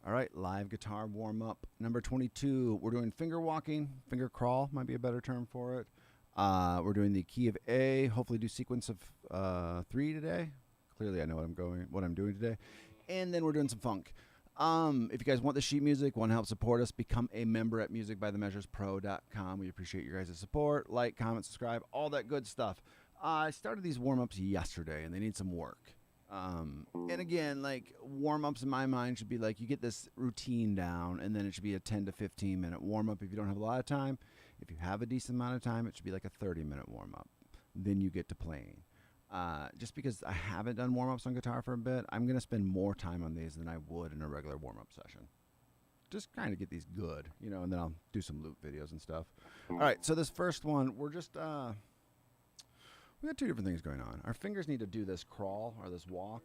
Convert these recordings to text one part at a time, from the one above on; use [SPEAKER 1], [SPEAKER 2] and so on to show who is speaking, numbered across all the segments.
[SPEAKER 1] All right, live guitar warm up number 22. We're doing finger walking, finger crawl might be a better term for it. We're doing the key of A. Hopefully, do sequence of 3 today. Clearly, I know what I'm doing today, and then we're doing some funk. If you guys want the sheet music, want to help support us, become a member at musicbythemeasurespro.com. We appreciate your guys' support. Like, comment, subscribe, all that good stuff. I started these warm ups yesterday, and they need some work. And again, like warm-ups in my mind should be like you get this routine down, and then it should be a 10 to 15 minute warm-up if you don't have a lot of time. If you have a decent amount of time, it should be like a 30-minute warm-up. Then you get to playing. Just because I haven't done warm-ups on guitar for a bit, I'm going to spend more time on these than I would in a regular warm-up session. Just kind of get these good, and then I'll do some loop videos and stuff. All right, so this first one, we're just... we got two different things going on. Our fingers need to do this crawl or this walk.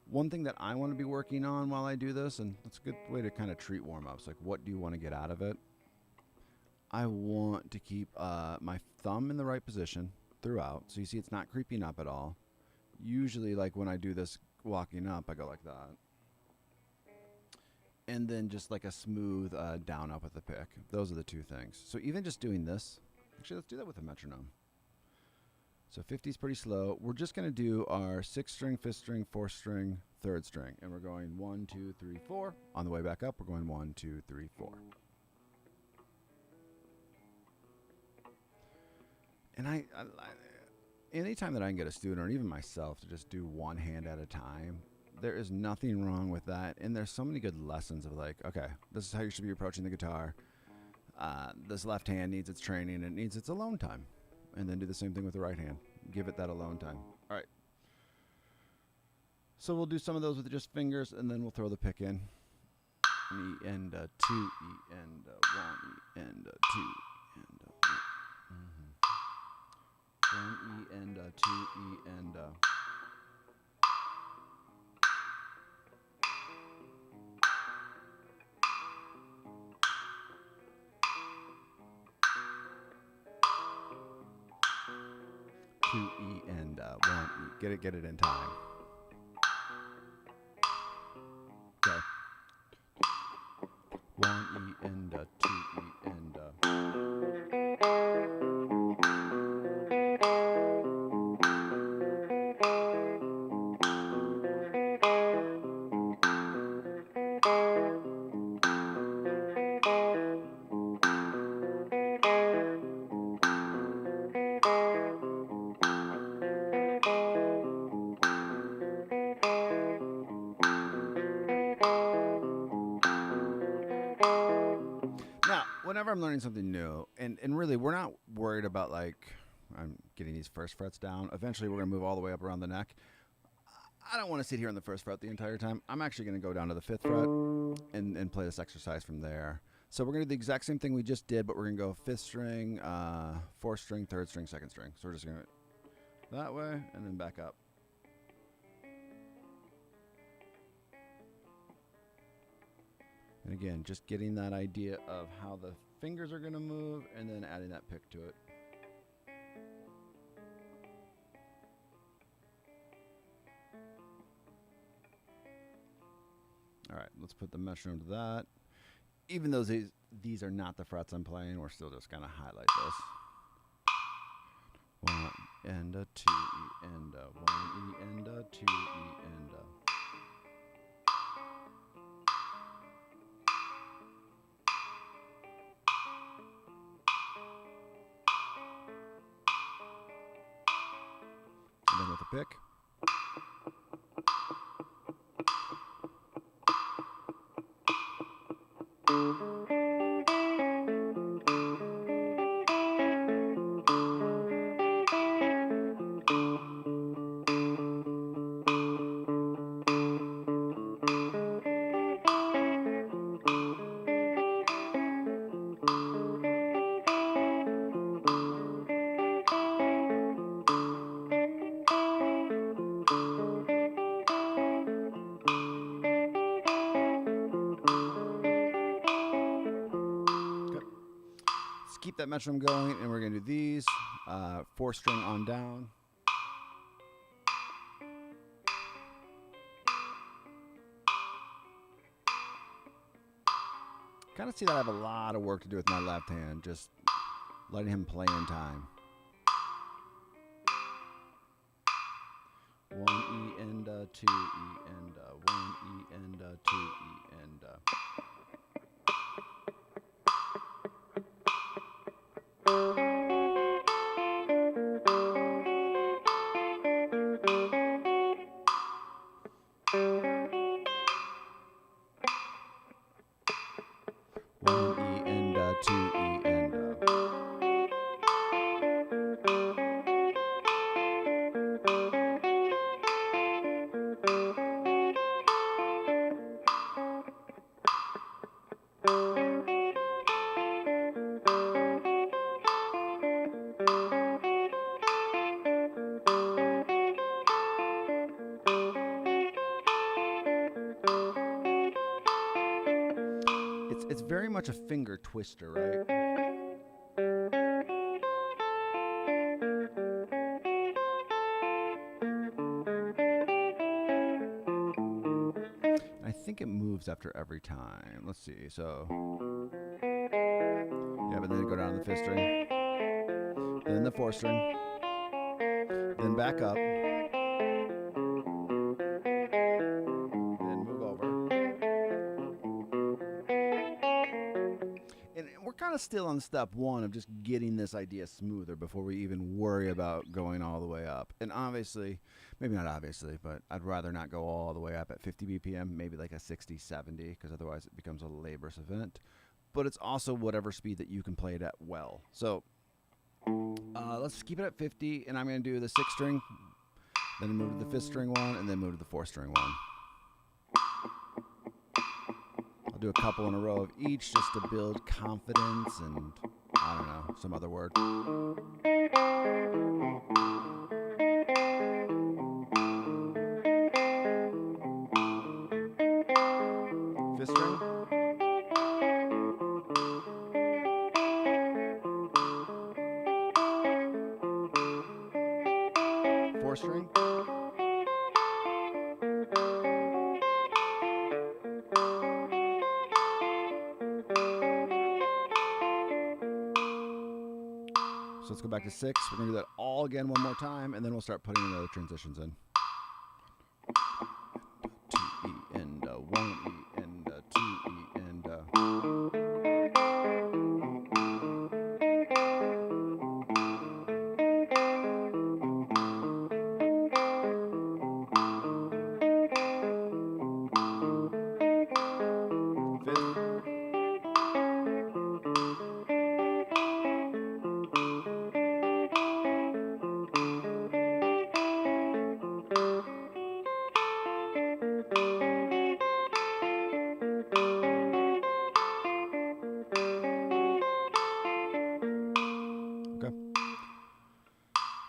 [SPEAKER 1] One thing that I want to be working on while I do this, and it's a good way to kind of treat warm-ups, like what do you want to get out of it? I want to keep my thumb in the right position throughout. So you see it's not creeping up at all. Usually like when I do this walking up, I go like that. And then just like a smooth down up with the pick. Those are the two things. So even just doing this, actually, let's do that with a metronome. So 50 is pretty slow. We're just going to do our 6th string, 5th string, 4th string, 3rd string. And we're going 1, 2, 3, 4. On the way back up, we're going 1, 2, 3, 4. And anytime that I can get a student, or even myself, to just do one hand at a time, there is nothing wrong with that. And there's so many good lessons of like, okay, this is how you should be approaching the guitar. This left hand needs its training, and it needs its alone time. And then do the same thing with the right hand. Give it that alone time. All right. So we'll do some of those with just fingers, and then we'll throw the pick in. E and 2, E and 1, E and 2, and 1 E and 2, E and 2 E and 1 E. Get it in time. Okay. 1 E and 2 E and whenever I'm learning something new, and really we're not worried about like I'm getting these first frets down. Eventually we're going to move all the way up around the neck. I don't want to sit here on the first fret the entire time. I'm actually going to go down to the 5th fret and play this exercise from there. So we're going to do the exact same thing we just did, but we're going to go 5th string, 4th string, 3rd string, 2nd string. So we're just going to that way and then back up. And again, just getting that idea of how the fingers are going to move and then adding that pick to it. All right, let's put the metronome to that. Even though these are not the frets I'm playing, we're still just going to highlight this. 1 and 2 E and 1 E and 2 E and and then with a pick. Keep that metronome going, and we're going to do these 4th string on down. Kind of see that I have a lot of work to do with my left hand, just letting him play in time. 1 E and 2 E and 1 E and 2 E and. It's very much a finger twister, right? I think it moves after every time. Let's see. So, yeah, but then go down to the fifth string, then the fourth string, then back up, then move over. And we're kind of still on step one of just getting this idea smoother before we even worry about going all the way up. And obviously, maybe not obviously, but I'd rather not go all the way up at 50 BPM, maybe like a 60, 70, because otherwise it becomes a laborious event. But it's also whatever speed that you can play it at well. So let's keep it at 50, and I'm going to do the sixth string, then move to the fifth string one, and then move to the fourth string one. I'll do a couple in a row of each just to build confidence and, I don't know, some other word. Fifth string. Fourth string. So let's go back to 6. We're going to do that all again one more time, and then we'll start putting in the other transitions in. 2 E and 1 E and 2 E and.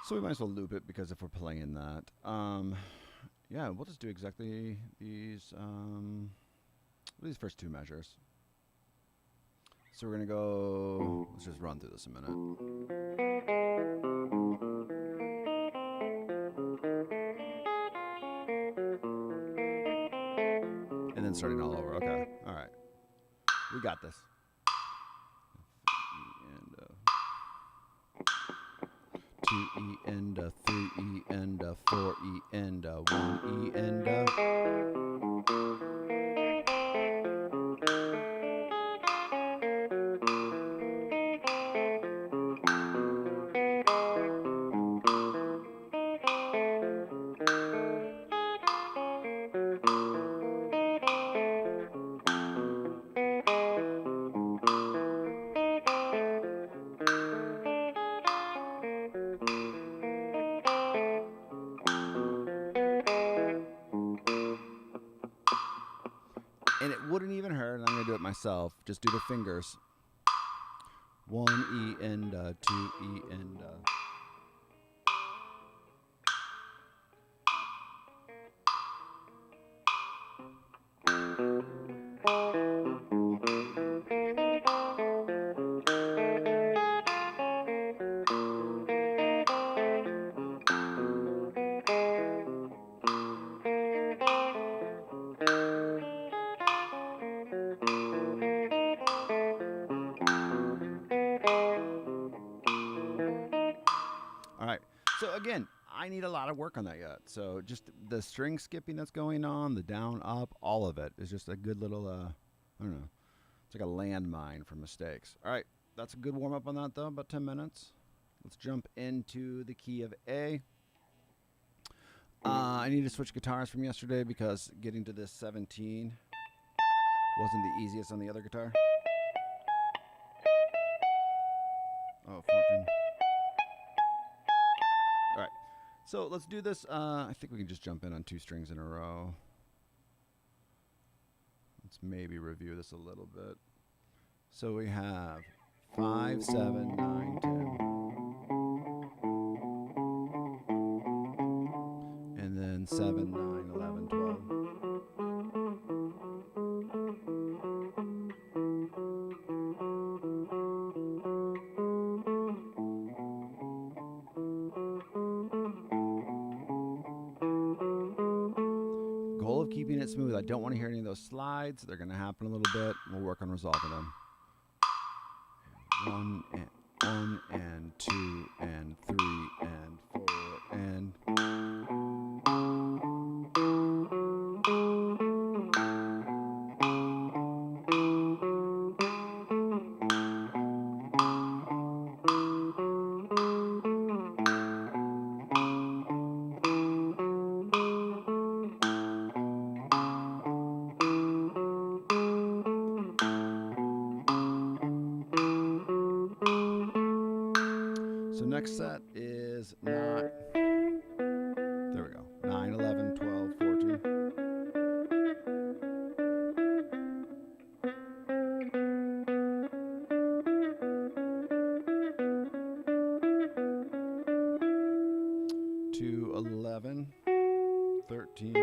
[SPEAKER 1] So we might as well loop it because if we're playing that, yeah, we'll just do exactly these first two measures. So we're gonna go. Let's just run through this a minute. And then starting all over. Okay, all right, we got this. And 2 E and 3 E and 4 E and 1 E and. And it wouldn't even hurt, and I'm going to do it myself. Just do the fingers. 1 E and 2 E and. I need a lot of work on that yet. So just the string skipping that's going on, the down, up, all of it is just a good little, I don't know. It's like a landmine for mistakes. All right, that's a good warm-up on that, though, about 10 minutes. Let's jump into the key of A. I need to switch guitars from yesterday because getting to this 17 wasn't the easiest on the other guitar. Oh, 14. All right, so let's do this. I think we can just jump in on 2 strings in a row. Let's maybe review this a little bit. So we have 5, 7, 9, 10. And then 7, 9, 11, 12. Goal of keeping it smooth. I don't want to hear any of those slides. They're going to happen a little bit. We'll work on resolving them. 1 and 2 and 3 and 4 and... So next set is not, there we go, 9, 11, 12, 14. To 11, 13.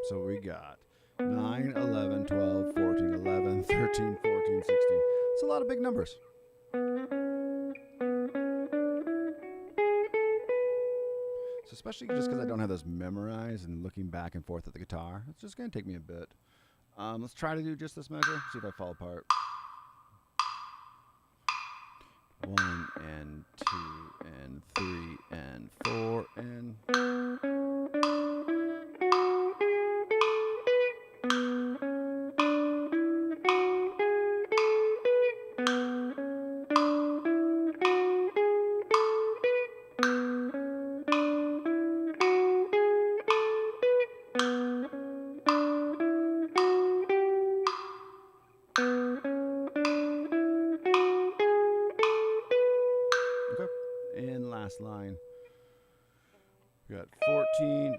[SPEAKER 1] So we got 9, 11, 12, 14, 11, 13, 14, 16. It's a lot of big numbers. So especially just because I don't have those memorized and looking back and forth at the guitar, it's just going to take me a bit. Let's try to do just this measure, see if I fall apart. 1 and 2 and 3 and 4 and... And last line, we got 14,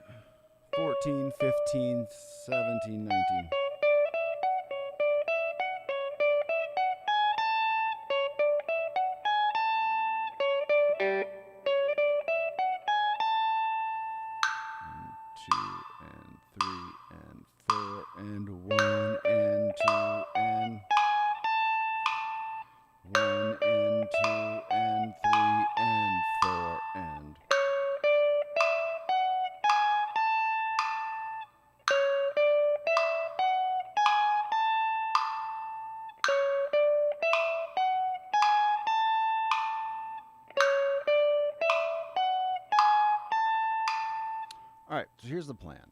[SPEAKER 1] 14, 15, 17, 19. And 2 and 3 and 4 and 1 and 2 and 1 and 2 and 3 and 4 and... All right, so here's the plan.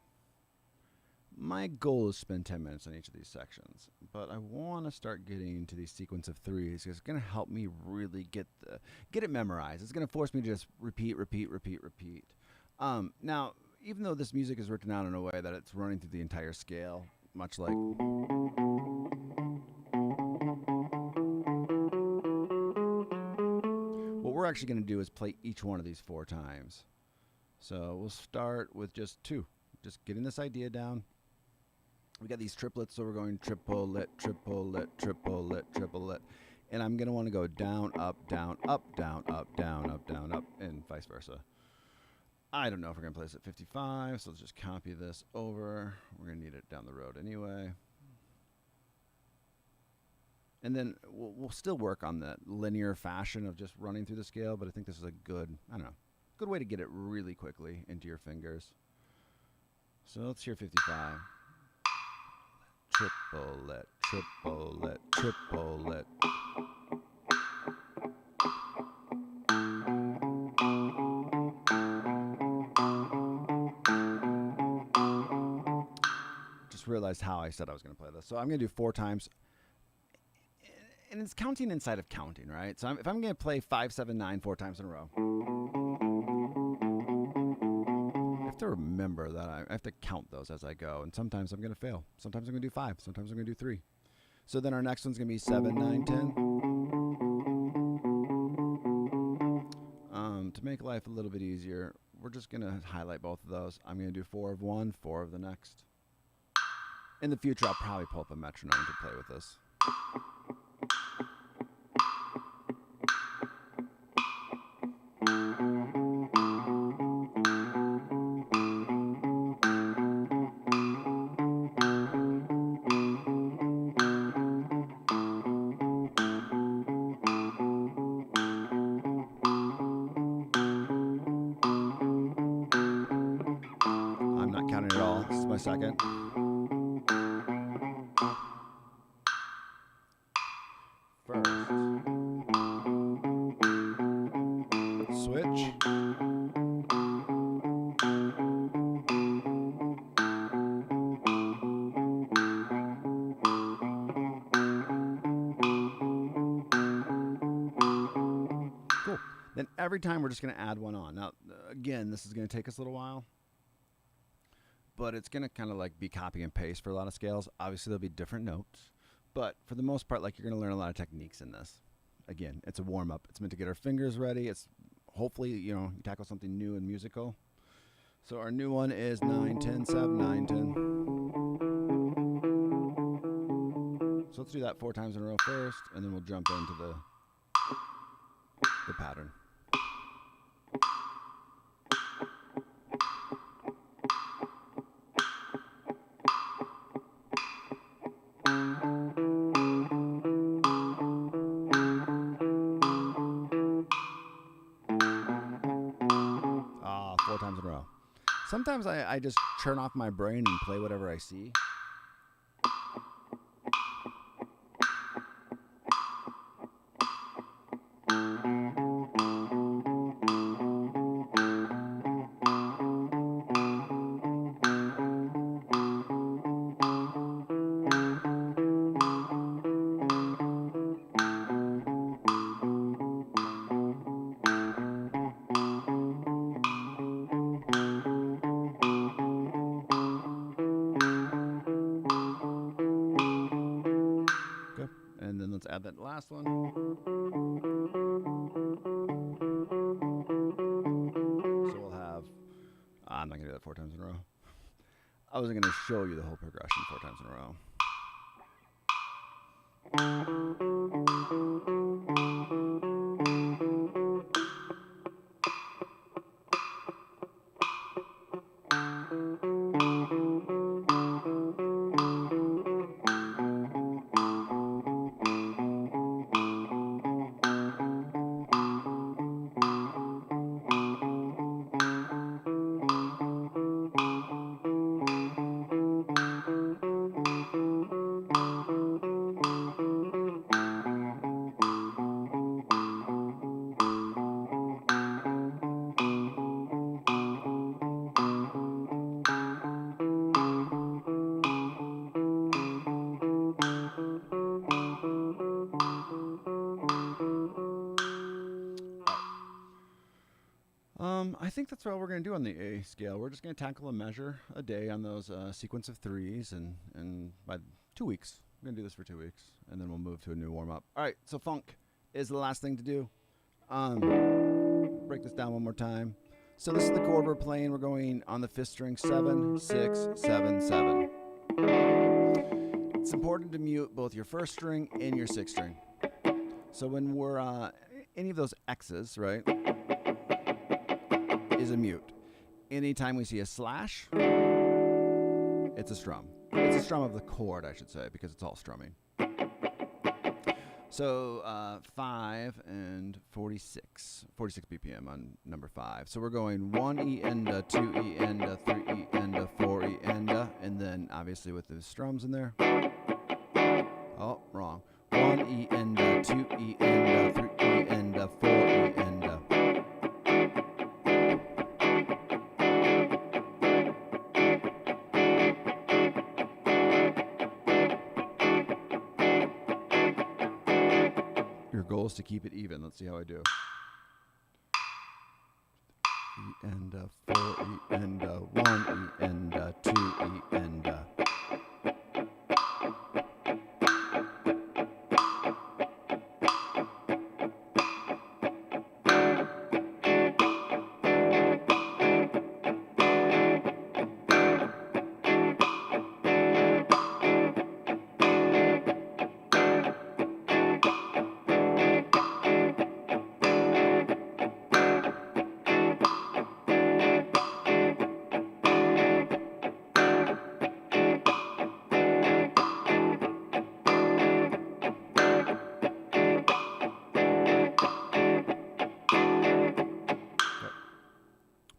[SPEAKER 1] My goal is to spend 10 minutes on each of these sections, but I want to start getting to these sequence of 3s because it's going to help me really get it memorized. It's going to force me to just repeat. Now, even though this music is written out in a way that it's running through the entire scale, much like... What we're actually going to do is play each one of these 4 times. So we'll start with just 2, just getting this idea down. We got these triplets, so we're going triplet, triplet, triplet, triplet. And I'm going to want to go down, up, down, up, down, up, down, up, down, up, and vice versa. I don't know if we're going to play this at 55, so let's just copy this over. We're going to need it down the road anyway. And then we'll still work on that linear fashion of just running through the scale, but I think this is a good, I don't know, good way to get it really quickly into your fingers. So let's hear 55. Triplet, triplet, triplet. Just realized how I said I was going to play this. So I'm going to do 4 times. And it's counting inside of counting, right? So if I'm going to play 5, 7, 9 4 times in a row, I have to remember that I have to count those as I go. And sometimes I'm going to fail. Sometimes I'm going to do 5. Sometimes I'm going to do 3. So then our next one's going to be 7, 9, 10. To make life a little bit easier, we're just going to highlight both of those. I'm going to do 4 of one, 4 of the next. In the future, I'll probably pull up a metronome to play with this. I'm not counting at all. This is my second. First. Switch. Cool. Then every time we're just going to add one on. Now, again, this is going to take us a little while, but it's going to kind of like be copy and paste for a lot of scales. Obviously, there'll be different notes, but for the most part, like you're going to learn a lot of techniques in this. Again, it's a warm up. It's meant to get our fingers ready. It's hopefully, you tackle something new and musical. So our new one is 9, 10, 7, 9, 10. So let's do that 4 times in a row first, and then we'll jump into the pattern. Ah, 4 times in a row. Sometimes I just turn off my brain and play whatever I see. And then let's add that last one. So we'll have, I'm not going to do that 4 times in a row. I wasn't going to show you the whole progression 4 times in a row. I think that's all we're going to do on the A scale. We're just going to tackle a measure a day on those sequence of 3s, and by 2 weeks, we're going to do this for 2 weeks, and then we'll move to a new warm-up. All right, so funk is the last thing to do. Break this down one more time. So this is the chord we're playing. We're going on the 5th string, 7, 6, 7, 7. It's important to mute both your 1st string and your 6th string. So when we're any of those X's, right, is a mute. Anytime we see a slash, it's a strum. It's a strum of the chord, I should say, because it's all strumming. So 5 and 46 BPM on number 5. So we're going 1 E enda, 2 E enda, 3 E enda, 4 E enda, and then obviously with the strums in there, wrong. 1 E and 2 E and 3 E and 4 E and Your goal is to keep it even. Let's see how I do. E and 4 E and 1 E and 2 E and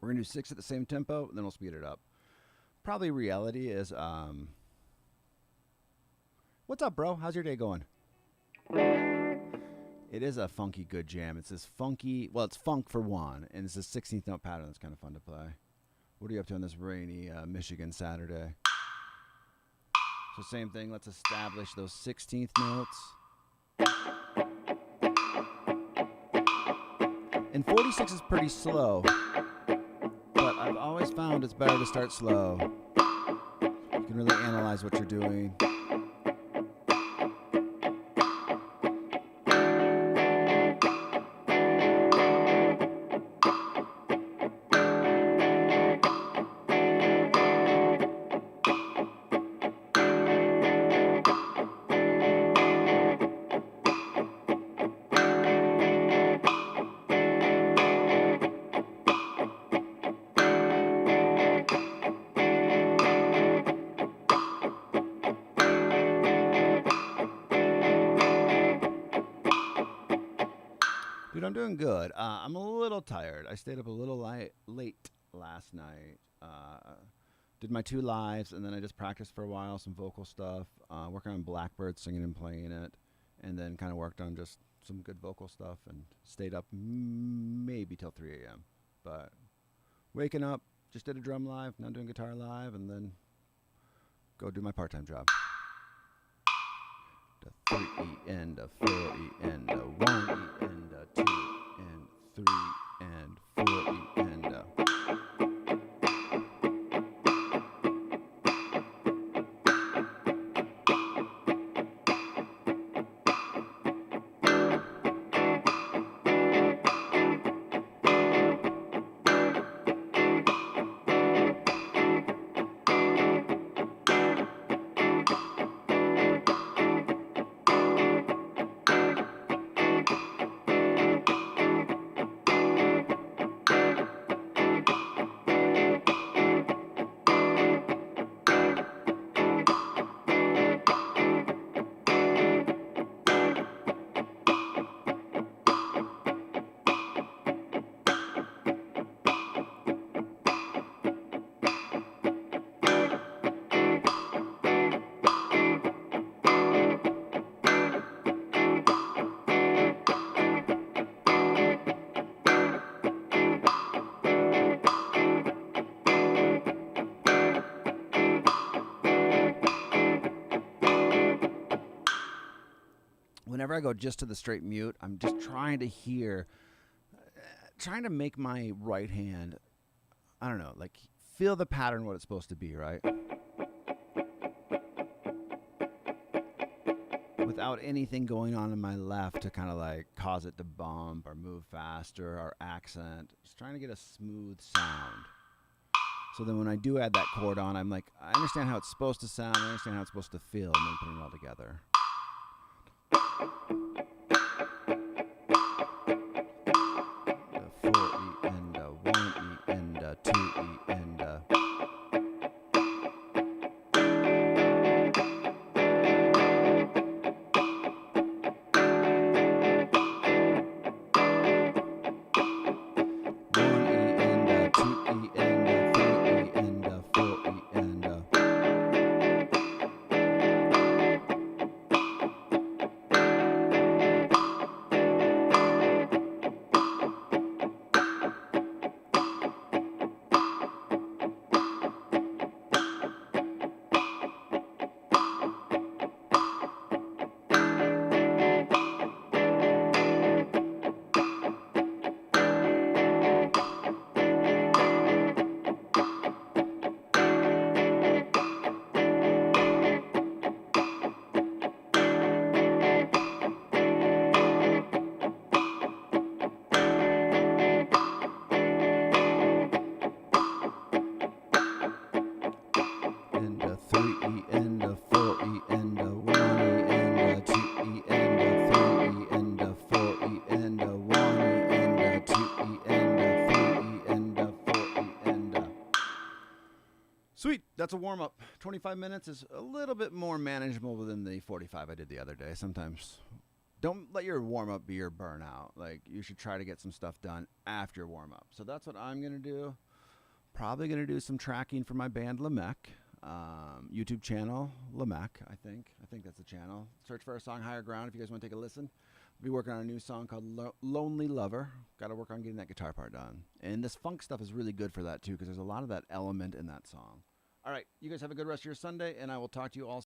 [SPEAKER 1] we're going to do 6 at the same tempo, then we'll speed it up. Probably reality is, what's up, bro? How's your day going? It is a funky good jam. It's this funky, well, it's funk for one, and it's a 16th note pattern that's kind of fun to play. What are you up to on this rainy Michigan Saturday? So same thing, let's establish those 16th notes. And 46 is pretty slow. But I've always found it's better to start slow. You can really analyze what you're doing. Dude, I'm doing good. I'm a little tired. I stayed up a little late last night. Did my 2 lives, and then I just practiced for a while, some vocal stuff, working on Blackbird, singing and playing it, and then kind of worked on just some good vocal stuff and stayed up maybe till 3 a.m. But waking up, just did a drum live, now doing guitar live, and then go do my part-time job. 3 E and 4 E and 1 E and 2 and 3 and 4 E and whenever I go just to the straight mute, I'm just trying to hear, trying to make my right hand, I don't know, like feel the pattern, what it's supposed to be, right? Without anything going on in my left to kind of like cause it to bump or move faster or accent. Just trying to get a smooth sound. So then when I do add that chord on, I'm like, I understand how it's supposed to sound, I understand how it's supposed to feel, and then putting it all together. The 4 E and 1 E and 2 E and Sweet. That's a warm-up. 25 minutes is a little bit more manageable than the 45 I did the other day. Sometimes don't let your warm-up be your burnout. Like, you should try to get some stuff done after your warm-up. So that's what I'm going to do. Probably going to do some tracking for my band Lamech. YouTube channel, Lamech, I think. I think that's the channel. Search for our song Higher Ground if you guys want to take a listen. I'll be working on a new song called Lonely Lover. Got to work on getting that guitar part done. And this funk stuff is really good for that, too, because there's a lot of that element in that song. All right, you guys have a good rest of your Sunday, and I will talk to you all